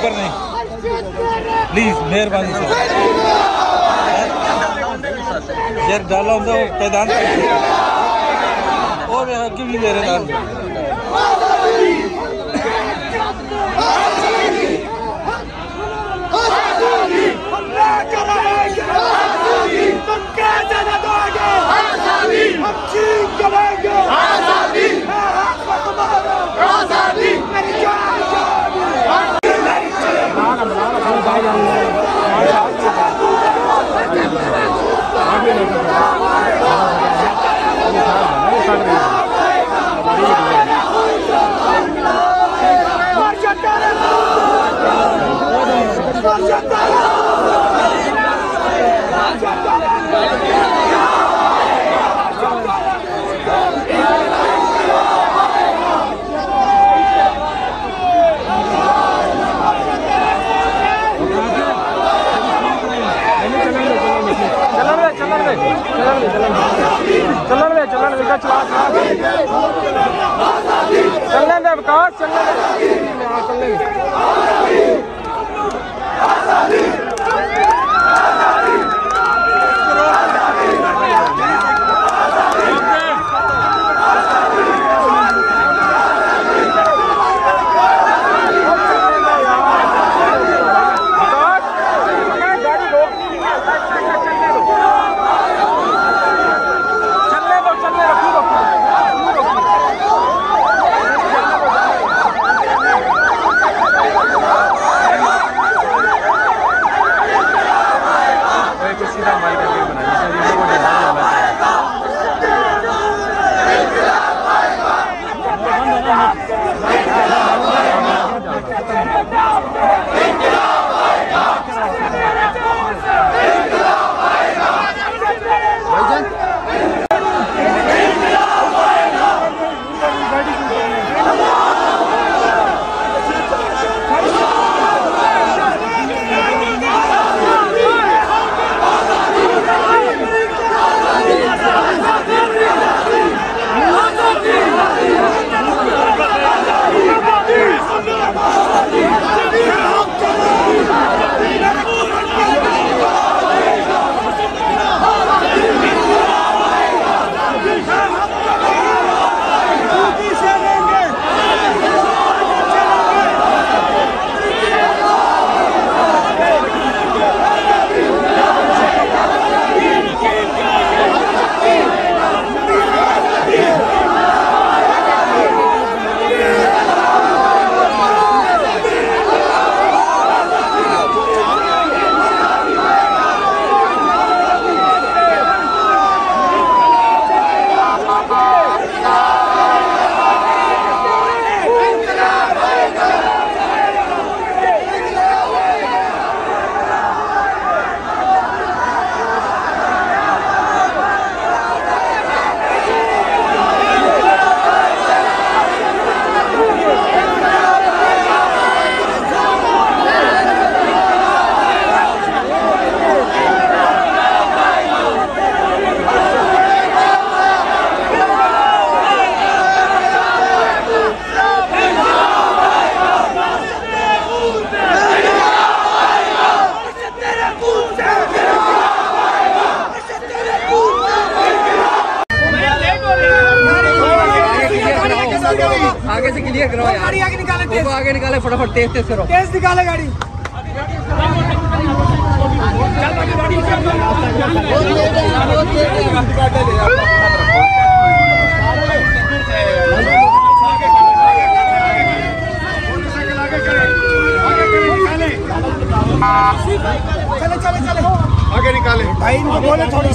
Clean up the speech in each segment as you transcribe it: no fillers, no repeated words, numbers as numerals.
ऊपर नहीं, प्लीज मेहरबानी से यार डाला होता वो पैदान और क्यों नहीं दे रहे दान। चलने दे विकास, चलने दे। आगे से क्लियर करो यार, गाड़ी आगे निकाले, तेज आगे निकाले, फटाफट तेज तेज करो, तेज निकाले गाड़ी। चले चले चले आगे निकाले भाई, इनको बोले थोड़ी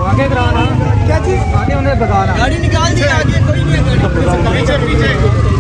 आगे कराना, क्या चीज आगे उन्हें बताना, गाड़ी निकाल दी, आगे कोई नहीं है, पीछे पीछे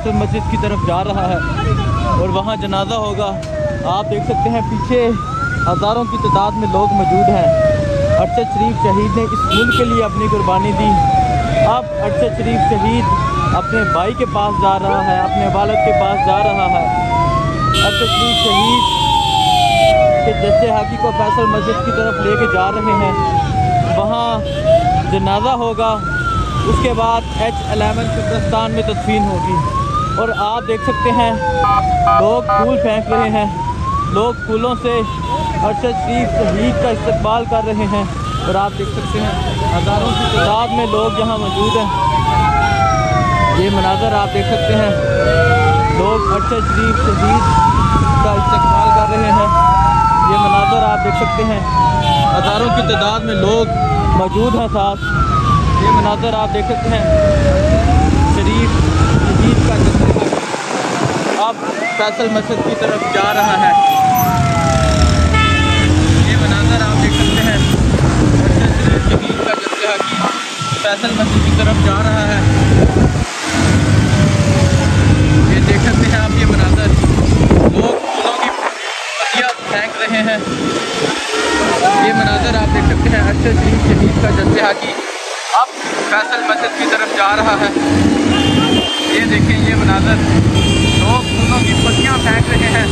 फैसल मस्जिद की तरफ जा रहा है और वहाँ जनाजा होगा। आप देख सकते हैं पीछे हज़ारों की तादाद में लोग मौजूद हैं। अरशद शरीफ शहीद ने इस मुल्क के लिए अपनी कुर्बानी दी। अब अरशद शरीफ शहीद अपने भाई के पास जा रहा है, अपने वालिद के पास जा रहा है। अरशद शरीफ शहीद के जस्से हाकी को फैसल मस्जिद की तरफ लेके जा रहे हैं। वहाँ जनाजा होगा, उसके बाद H11 कब्रिस्तान में तदफीन होगी। और आप देख सकते हैं लोग फूल फेंक रहे हैं, लोग फूलों से अरशद शरीफ शहीद का इस्तकबाल कर रहे हैं। और आप देख सकते हैं हज़ारों की तादाद में लोग यहाँ मौजूद हैं। ये मनाज़र आप देख सकते हैं, लोग अरशद शरीफ शहीद का इस्तकबाल कर रहे हैं। ये मनाज़र आप देख सकते हैं, हज़ारों की तादाद में लोग मौजूद हैं साथ। ये मनाज़र आप देख सकते हैं, शरीफ शहीद का जस्सा अब फैसल मस्जिद की तरफ जा रहा है। ये मनाज़र आप देख सकते हैं, शहीद का जस्सा की फैसल मस्जिद की तरफ जा रहा है। ये देख सकते हैं आप, ये मनाज़र लोग फूलों की पत्तियाँ फेंक रहे हैं। ये मनाज़र आप देख सकते हैं, अरशद शरीफ शहीद का जस्सा की अब फैसल मस्जिद की तरफ जा रहा है। ये देखें, ये मनाज़र लोग फूलों की पत्तियाँ फेंक रहे हैं।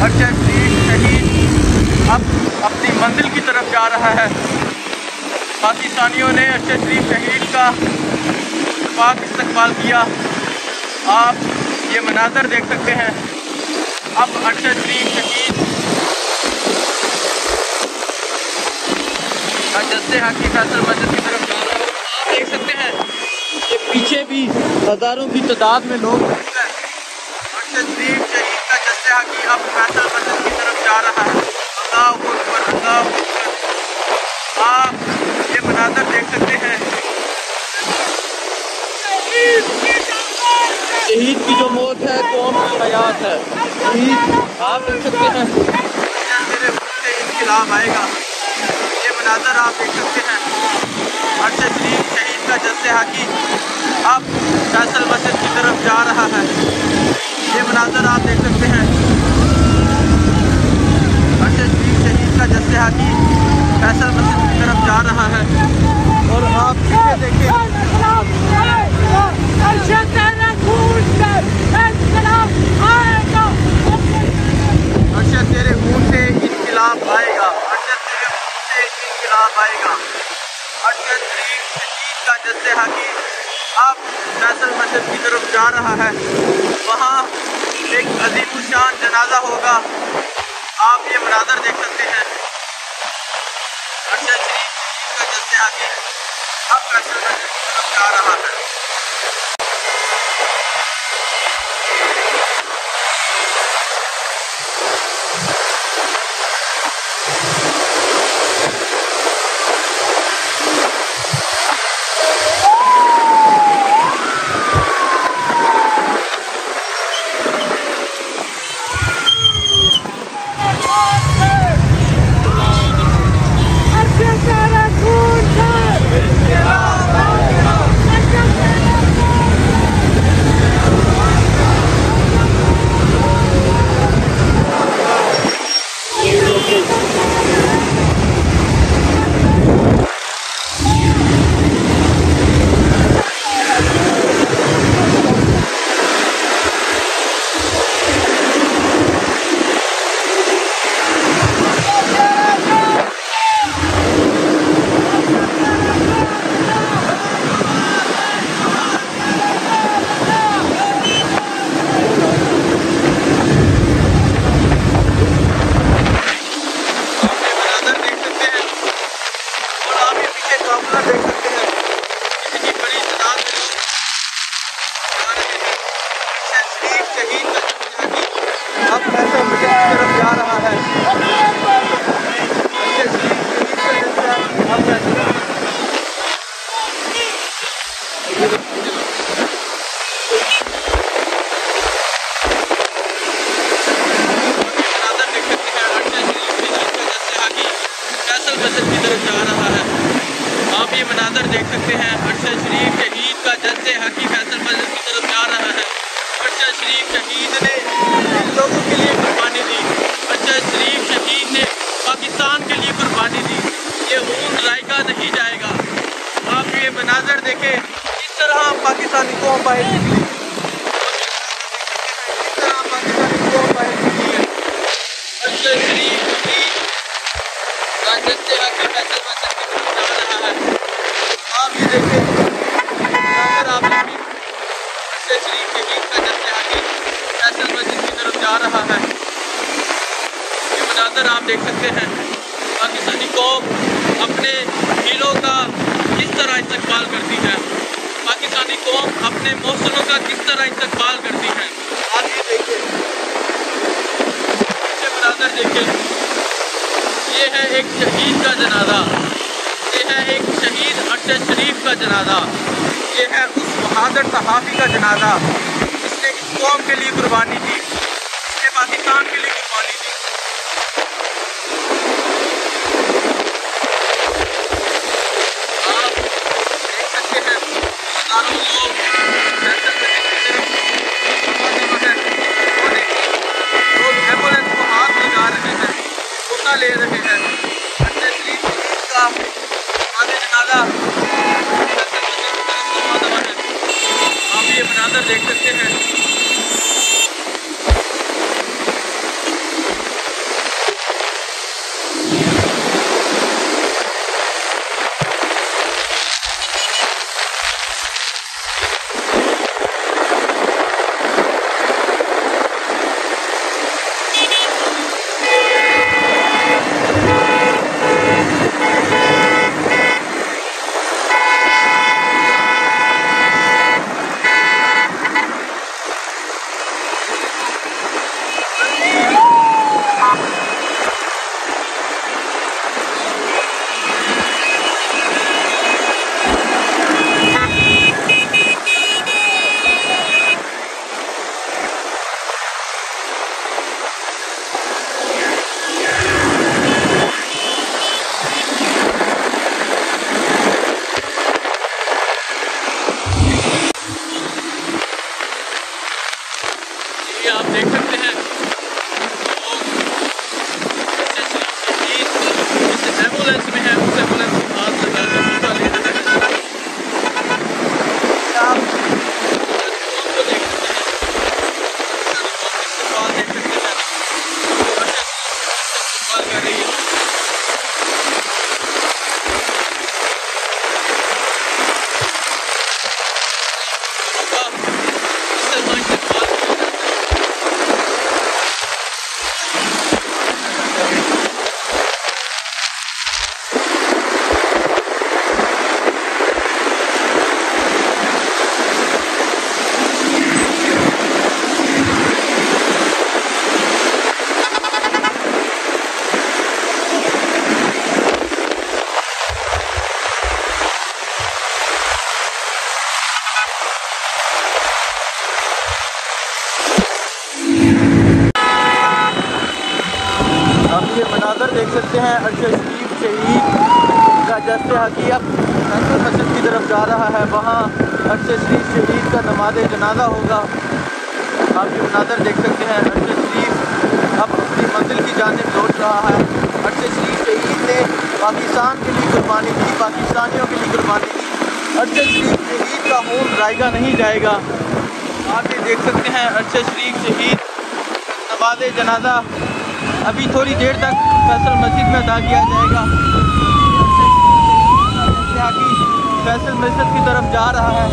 अरशद शरीफ शहीद अब अपनी मंजिल की तरफ जा रहा है। पाकिस्तानियों ने अरशद शरीफ शहीद का पाक इस्तकबाल किया। आप ये मनाज़र देख सकते हैं, अब अरशद शरीफ शहीद का जस्से हाकी फैसल मस्जिद की तरफ जा रहा है। आप देख सकते हैं कि पीछे भी हज़ारों की तादाद में लोग हैं। अरशद शरीफ शहीद का जस्से हाकी अब फैसल मस्जिद की तरफ जा रहा है। अल्लाहु अकबर, अल्लाहु अकबर। आप ये मनाज़र देख सकते हैं, शहीद की जो मौत है कौम की हयात है। शहीद आप देख सकते हैं, मेरे मुल्क से इनकलाब आएगा। ये मनाज़र आप देख सकते हैं, अरशद शरीफ शहीद का जस्से हाकी अब फैसल मस्जिद की तरफ जा रहा है। ये मनाज़र आप देख सकते हैं, अरशद शरीफ शहीद का जस्से हाकी फैसल मस्जिद की तरफ जा रहा है। और आप पीछे देखिए, अरशद तेरे खून से इनकलाब आएगा, अरशद तेरे खून से इनकलाब आएगा। अरशद शरीफ शहीद का जस्से हाकी अब फैसल मस्जिद की तरफ जा रहा है। वहाँ एक अज़ीमुशान जनाजा होगा। आप ये मनाज़र देख सकते हैं, अरशद शरीफ शहीद का जस्से हाकी अब फैसल मस्जिद की तरफ जा रहा है। ये मनाज़र देख सकते हैं, अरशद शरीफ शहीद का जस्से हाकी फैसल मस्जिद की तरफ जा रहा है। अरशद शरीफ शहीद ने इन लोगों के लिए कुर्बानी दी, अरशद शरीफ शहीद ने पाकिस्तान के लिए कुर्बानी दी। ये खून जायका नहीं जाएगा। आप ये मनाजर देखें, इस तरह पाकिस्तानी कौम बाहर निकली, इस तरह पाकिस्तानी कौम बाहर निकली है। अरशद शरीफ शहीद का जस्ते आके फैसल मस्जिद की तरफ जा रहा है। आप ये देखें, मनाजर आप देखें, अरशद शरीफ शहीद का जस्ते आके फैसल मस्जिद की तरफ जा रहा है। ये मनाजर आप देख सकते हैं। पाकिस्तानी कौम अपने हीरो का किस तरह इस्तकबाल करती है, पाकिस्तानी कौम अपने मोहसिनों का किस तरह इस्तकबाल करती है। आप ये देखिए, पीछे मनाज़र देखिए, ये है एक शहीद का जनाजा, ये है एक शहीद अरशद शरीफ का जनाजा, ये है उस बहादुर सहाफ़ी का जनाजा जिसने इस कौम के लिए कुर्बानी दी, जिसने पाकिस्तान के लिए कुर्बानी दी। हज़ारों लोग एम्बुलेंस को हाथ लगा रहे हैं, कोटा ले रहे हैं। अरशद शरीफ का आगे जनाजा आप ये मनाज़र देख सकते हैं। आप देख सकते हैं जिस एम्बुलेंस में है उस एम्बुलेंस को हाथ लगा के कोटा ले रहे हैं। आप को देख सकते हैं, इस्तेमाल देख सकते हैं, इस्तेमाल कर रही है। आप ये मनाज़र देख सकते हैं, अरशद शरीफ शहीद का जस्ते हकीकत फैसल मस्जिद की तरफ जा रहा है। वहाँ अरशद शरीफ शहीद का नमाज़ जनाजा होगा। आप ये मनाज़र देख सकते हैं, अरशद शरीफ अब अपनी मंजिल की जानिब लौट रहा है। अरशद शरीफ शहीद ने पाकिस्तान के लिए कुर्बानी दी, पाकिस्तानियों के लिए कुर्बानी दी। अरशद शरीफ शहीद का खून जायका नहीं जाएगा। आप ये देख सकते हैं, अरशद शरीफ शहीद नमाज़ जनाजा अभी थोड़ी देर तक फैसल मस्जिद में अदा किया जाएगा। फैसल मस्जिद की तरफ जा रहा है।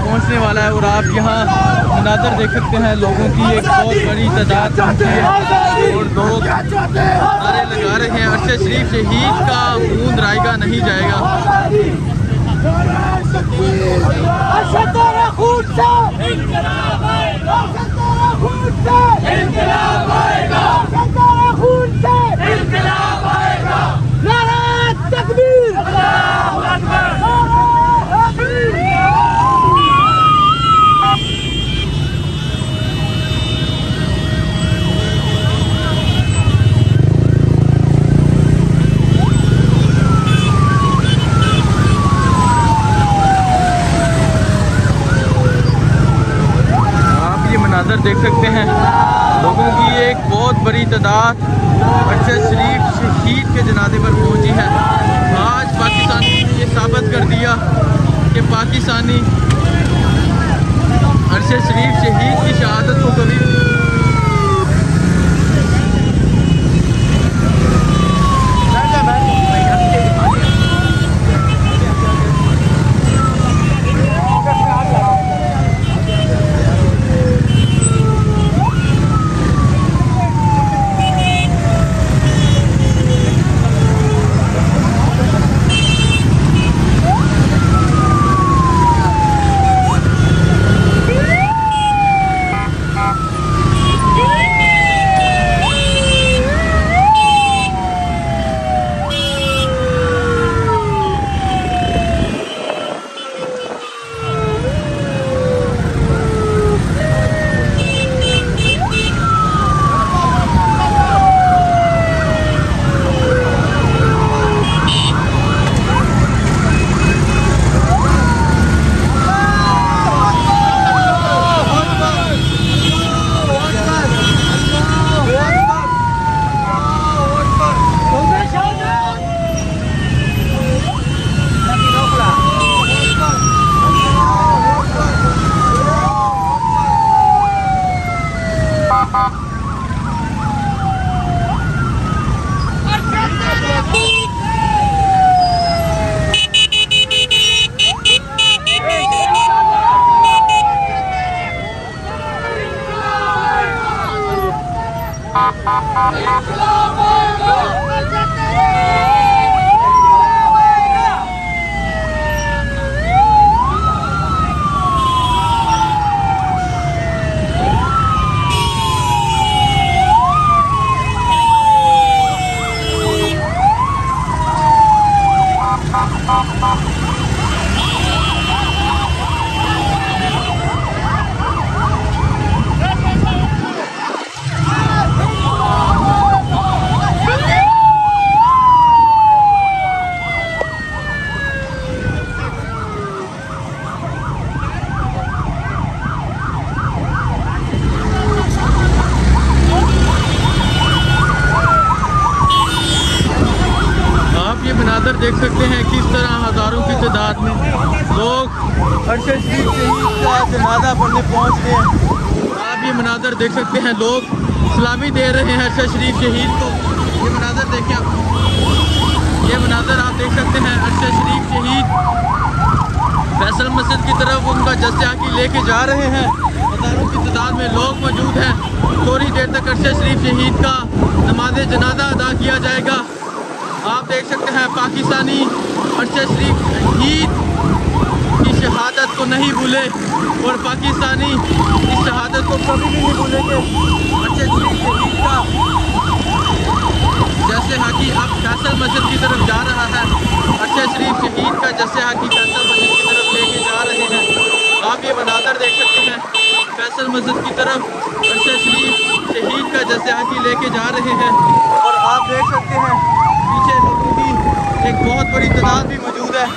पहुंचने वाला है और आप यहाँ मनाज़र देख सकते हैं। लोगों की एक बहुत बड़ी तादाद पहुंची है और लोग नारे लगा रहे हैं, अरशद शरीफ शहीद का खून रायगा नहीं जाएगा। देख सकते हैं लोगों की एक बहुत बड़ी तादाद अरशद शरीफ शहीद के जनाजे पर पहुंची है। आज पाकिस्तानी ने ये साबित कर दिया कि पाकिस्तानी अरशद शरीफ शहीद की शहादत को कभी देख सकते हैं किस तरह हज़ारों की तादाद में लोग अरशद शरीफ शहीद का जनाजा पढ़ने पहुँच रहे हैं। आप ये मनाज़र देख सकते हैं, लोग सलामी दे रहे हैं अरशद शरीफ शहीद को। ये मनाज़र देखें आप, ये मनाज़र आप देख सकते हैं अरशद शरीफ शहीद फैसल मस्जिद की तरफ उनका जस्ते आकी लेके जा रहे हैं। हज़ारों की तादाद में लोग मौजूद हैं। थोड़ी देर तक अरशद शरीफ शहीद का नमाज जनाजा अदा किया जाएगा। आप देख सकते हैं पाकिस्तानी अरशद शरीफ शहीद की शहादत को नहीं भूले और पाकिस्तानी इस शहादत को कभी भी नहीं भूलेंगे। अरशद शरीफ शहीद का जैसे हाकी अब फैसल मस्जिद की तरफ जा रहा है। अरशद शरीफ शहीद का जैसे हाकी फैसल मस्जिद की तरफ लेके जा रहे हैं। आप ये मनाज़र देख सकते हैं, फैसल मस्जिद की तरफ अरशद शरीफ शहीद का जैसे हाकी लेके जा रहे हैं और आप देख सकते हैं पीछे लोगों की एक बहुत बड़ी तादाद भी मौजूद है।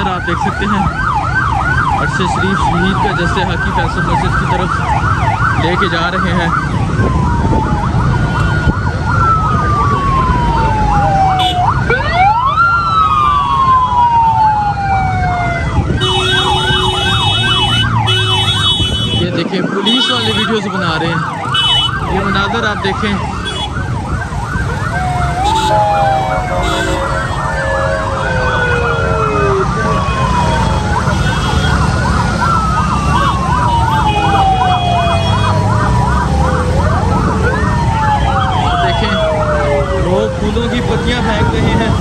आप देख सकते हैं अरशद शरीफ शहीद का जस्से हकी फैसल मस्जिद की तरफ लेके जा रहे हैं। ये देखें पुलिस वाले वीडियोस बना रहे हैं। ये मनाज़र आप देखें। लोग फूलों की पत्तियां फेंक रहे हैं।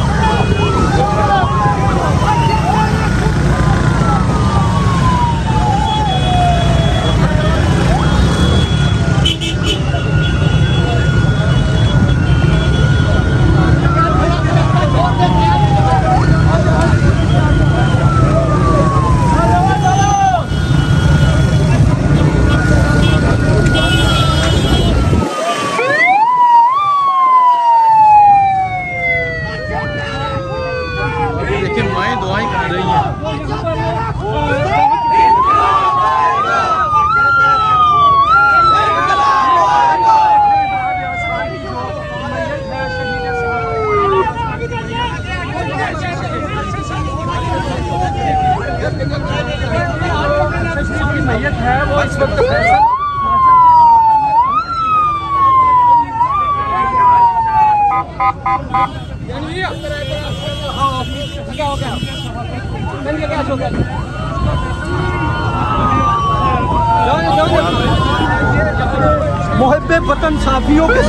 मैयत है वो इस वक्त मुहब्बे वतन साथियों के